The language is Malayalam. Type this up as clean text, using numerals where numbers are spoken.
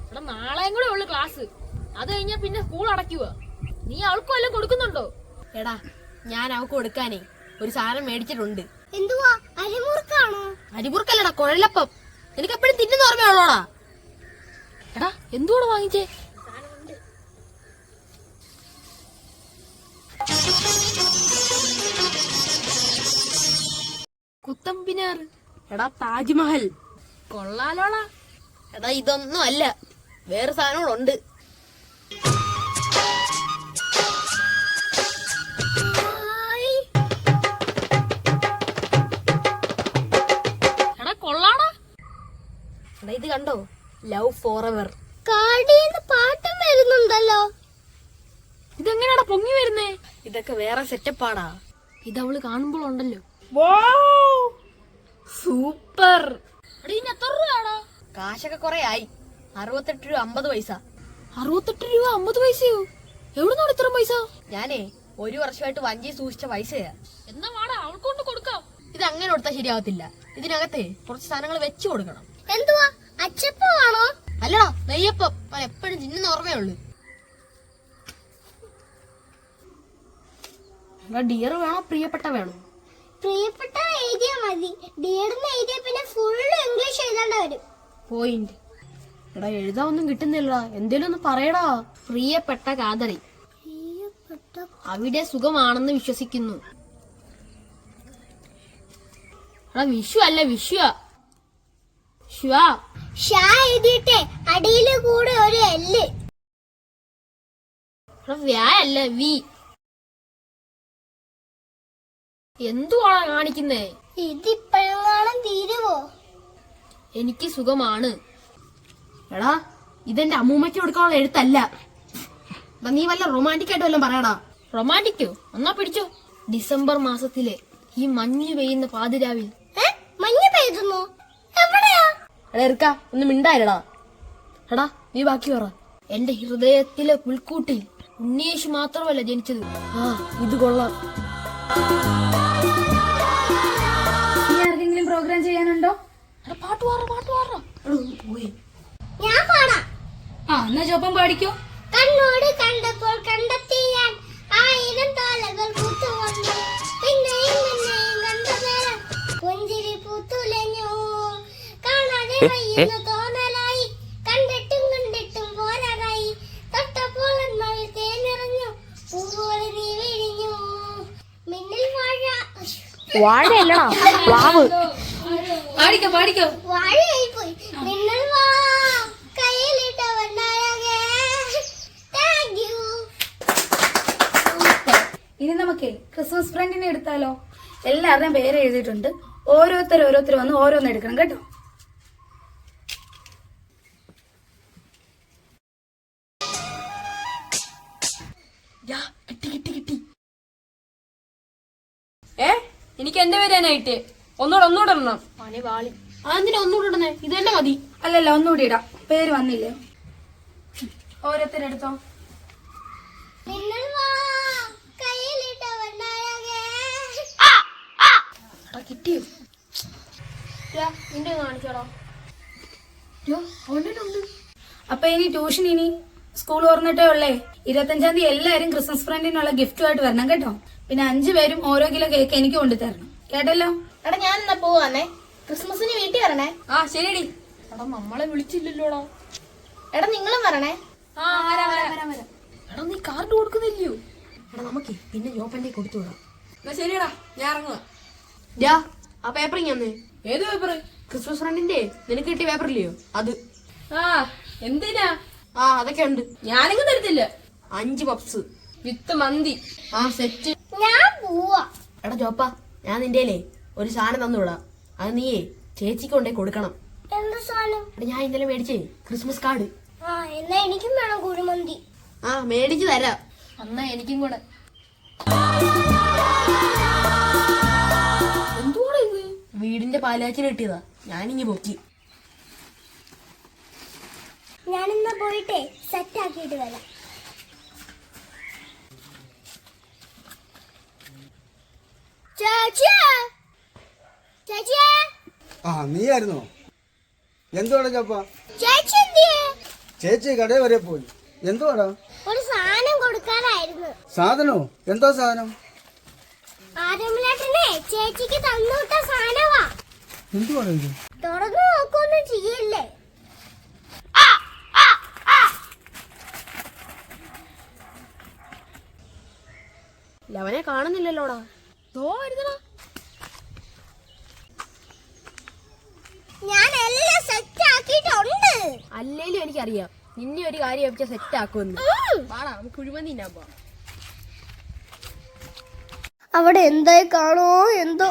ഇവിടെ നാളെയും കൂടെ ഉള്ളു ക്ലാസ്. അത് കഴിഞ്ഞാ പിന്നെ സ്കൂൾ അടയ്ക്കുക. നീ അവൾക്ക് വല്ലതും കൊടുക്കുന്നുണ്ടോ? എടാ, ഞാൻ അവൾക്ക് കൊടുക്കാനേ ഒരു സാധനം മേടിച്ചിട്ടുണ്ട്. എന്തുവാ? അരിമുറുക്കാണോ? അരിമുറുക്കല്ലടാ, കുഴലപ്പം. എനിക്ക് എപ്പോഴും തിന്നുന്ന ഓർമ്മയുള്ളോടാ. എടാ, എന്തുകൂടെ വാങ്ങിച്ചേ? കുത്തമ്പിനാർ. എടാ, താജ്മഹൽ. കൊള്ളാലോടാ. എടാ, ഇതൊന്നും അല്ല, വേറെ സാധനങ്ങളുണ്ട്. എടാ, കൊള്ളാടാ. എടാ, ഇത് കണ്ടോ? Love for ever. കാടിന്ന് പാട്ടും വരുന്നുണ്ടല്ലോ. ഇതെങ്ങനെയാടാ പൊങ്ങി വരുന്നേ? ഇതൊക്കെ വേറെ സെറ്റപ്പാടാ. ഇതവള് കാണുമ്പോഴുണ്ടല്ലോ. സൂപ്പർ. എടാ, ഇനി എത്ര രൂപയാടാ? കാശൊക്കെ കൊറേ ആയി. 68 രൂപ 50 പൈസ. 68 രൂപ 50 പൈസയോ? എവിടുന്നാണ് ഇത്ര പൈസ? ഞാനേ ഒരു വർഷമായിട്ട് വഞ്ചി സൂക്ഷിച്ച പൈസയാ. എന്നാ വാടാ, അവൾക്കൊണ്ട് കൊടുക്കാം. ഇത് അങ്ങനെ കൊടുത്താൽ ശരിയാവത്തില്ല. ഇതിനകത്തെ കുറച്ച് സാധനങ്ങൾ വെച്ചു കൊടുക്കണം. എന്തുവാ? അച്ചപ്പമാണോ? അല്ലടാ, നെയ്യപ്പം. അവൻ എപ്പോഴും തിന്നുന്ന ഓർമ്മയുള്ളു. ഡിയർ വേണോ പ്രിയപ്പെട്ട വേണോ? പ്രിയപ്പെട്ട എഴുതിയാ മതി. ഡിയർന്ന് എഴുതിയ പിന്നെ ഫുള്ള് ഇംഗ്ലീഷ് എഴുതേണ്ട വരും. പോയിന്റ്. എടാ, എഴുതാവൊന്നും കിട്ടുന്നില്ലടാ. എന്തേലും ഒന്ന് പറയടാ. പ്രിയപ്പെട്ട കാതറി, അവിടെ സുഖമാണെന്ന് വിശ്വസിക്കുന്നു. എടാ, വിഷു അല്ല, വിഷുവാ. ഷാ എഴുതിയിട്ടേ അടിയില് കൂടെ ഒരു എല്ല്. വ്യാ അല്ല, വി. എന്തുവാണ് കാണിക്കുന്നേ? ഇതിപ്പോഴെങ്ങാനും തീരുവോ? എനിക്ക് സുഖമാണ്. എടാ, ഇതെന്റെ അമ്മൂമ്മയ്ക്ക് കൊടുക്കാനുള്ള എഴുത്തല്ല. നീ വല്ല റൊമാൻറ്റിക് ആയിട്ട് വല്ലതും പറയടാ. റൊമാൻറ്റിക്കോ? എന്നാ പിടിച്ചോ. ഡിസംബർ മാസത്തിലെ ഈ മഞ്ഞ് പെയ്യുന്ന പാതിരാവിൽ. മഞ്ഞ് പെയ്തുന്നു? എവിടെയാ? എടാ, ഇറക്കാ, ഒന്ന് മിണ്ടായിരടാ. എടാ, നീ ബാക്കി പറ. എന്റെ ഹൃദയത്തിലെ പുൽക്കൂട്ടിൽ ഉണ്ണിയേശു മാത്രമല്ല ജനിച്ചത്. ആ, ഇത് കൊള്ളാം. ആർക്കെങ്കിലും പ്രോഗ്രാം ചെയ്യാനുണ്ടോ? പാട്ട് പാടാ. ഞാൻ പാടാം. എന്നാ ചോപ്പം പാടിക്കോ. കണ്ണോട് കണ്ടപ്പോൾ കണ്ടെത്തിയാൻ 1000 തോലകൾ പൂത്തുവന്നു. പിന്നെയും പിന്നെയും കണ്ട നേരം പുഞ്ചിരി പൂത്തുലഞ്ഞു. കാണാതെ വയ്യുന്ന തോന്നലായി, കണ്ടിട്ടും കണ്ടിട്ടും പോരാറായി. തൊട്ടപ്പോൾ മഴ തേനിറഞ്ഞു, പൂവോളി നീ വിഴിഞ്ഞു. മിന്നിൽ വാഴയല്ലടാ, പ്ലാവ്. പാടിക്കോ. വാഴയായി പോയി. മിന്നൽ വാ കയ്യിലിട്ടവനായകേ. Thank you. ഇനി നമുക്ക് ക്രിസ്മസ് ഫ്രണ്ടിനെ എടുത്താലോ? എല്ലാവരുടെയും പേര് എഴുതിയിട്ടുണ്ട്. ഓരോരുത്തർ വന്ന് ഓരോന്ന് എടുക്കണം കേട്ടോ. കിട്ടി. എനിക്ക് എന്റെ പേര് തന്നെ കിട്ടിയേ. ഒന്നുകൂടെ ഇടണം. അതെന്തിനാ ഒന്നുകൂടെ ഇടുന്നേ? ഇത് തന്നെ മതി. അല്ലല്ല, ഒന്നുകൂടി ഇടാം. പേര് വന്നില്ലേ? ഓരോരുത്തരെടുത്തോ. മിന്നൽ വാ കയ്യിലിട്ടവനായകേ. കിട്ടിയോ? നിന്റെ കാണിച്ചോടാ. അപ്പൊ ഇനി സ്കൂൾ തുറന്നിട്ടേ ഉള്ളേ. 25-ാം തീയതി എല്ലാരും ക്രിസ്മസ് ഫ്രണ്ടിനുള്ള ഗിഫ്റ്റുമായിട്ട് വരണം കേട്ടോ. പിന്നെ 5 പേരും ഓരോ കിലോ കേക്ക് എനിക്ക് കൊണ്ടുതരണം കേട്ടല്ലോ. എടാ, ഞാൻ എന്നാ പോവാന്നേ. ക്രിസ്മസിന് വീട്ടിൽ വരണേ. ആ, ശരിയടി. എടാ, നമ്മളെ വിളിച്ചില്ലല്ലോടാ. എടാ, നിങ്ങളും വരണേ. വരാം. എടാ, നീ കാർഡ് കൊടുക്കുന്നില്ലയോ? എടാ, നമുക്ക് പിന്നെ ജോപ്പന്റെ കൊടുത്തു വിടാം. എന്നാ ശരിയടാ, ഞാൻ ഇറങ്ങുക. ആ പേപ്പർ ഇങ്ങനെ. ഏത് പേപ്പർ? ക്രിസ്മസ് ഫ്രണ്ടിന്റെ നിനക്ക് കിട്ടിയ പേപ്പറില്ലയോ അത്. എന്തിനാ? അതൊക്കെ ഉണ്ട്. ഞാനെങ്ങും തരത്തില്ല. 5 പപ്സ് വിത്ത് മന്തി. സെറ്റ്. ഞാൻ പോവാ. എടാ ജോപ്പ, ഞാൻ നിന്റെ ഒരു സാധനം തന്നുവിടാം. അത് നീയേ ചേച്ചിക്ക് കൊണ്ടേ കൊടുക്കണം. എന്ത് സാധനം? എടാ, ഞാൻ ഇന്നലെ മേടിച്ചേ ക്രിസ്മസ് കാർഡ്. എന്നാ എനിക്കും വേണം കുഴിമന്തി. മേടിച്ചു തരാം. എന്നാ എനിക്കും കൂടെ. എന്തുകൂടെ ഇത്? വീടിന്റെ പാലാച്ചിന് കിട്ടിയതാ. ഞാനിങ്ങി പൊക്കി. ഞാനിന്ന് പോയിട്ടേ സെറ്റ് ആക്കിയിട്ട് വരാം. നീയായിരുന്നോ? എന്തുവാണ് ചപ്പ? ചേച്ചി എന്തിയെ? ചേച്ചി കടയിൽ വരെ പോയി. എന്തുവാടാ? ഒരു സാധനം കൊടുക്കാനായിരുന്നു. സാധനോ? എന്തോ സാധനം? ആരോമലേട്ടനെ ചേച്ചിക്ക് തന്നുവിട്ട സാധനവാ. എന്തുവാണ് ഇത്? തുറന്നു നോക്കൊന്നും ചെയ്യല്ലേ. ലവനെ കാണുന്നില്ലല്ലോടാ. ഞാൻ എല്ലാം സെറ്റ് ആക്കിയിട്ടുണ്ട്. അല്ലേലും എനിക്കറിയാം നിന്നെ ഒരു കാര്യം വെച്ച സെറ്റ് ആക്കുമെന്ന്. വാടാ നമുക്ക് കുഴിമന്തി തിന്നാൻ പോവാം. അവിടെ എന്തായി കാണോ എന്തോ.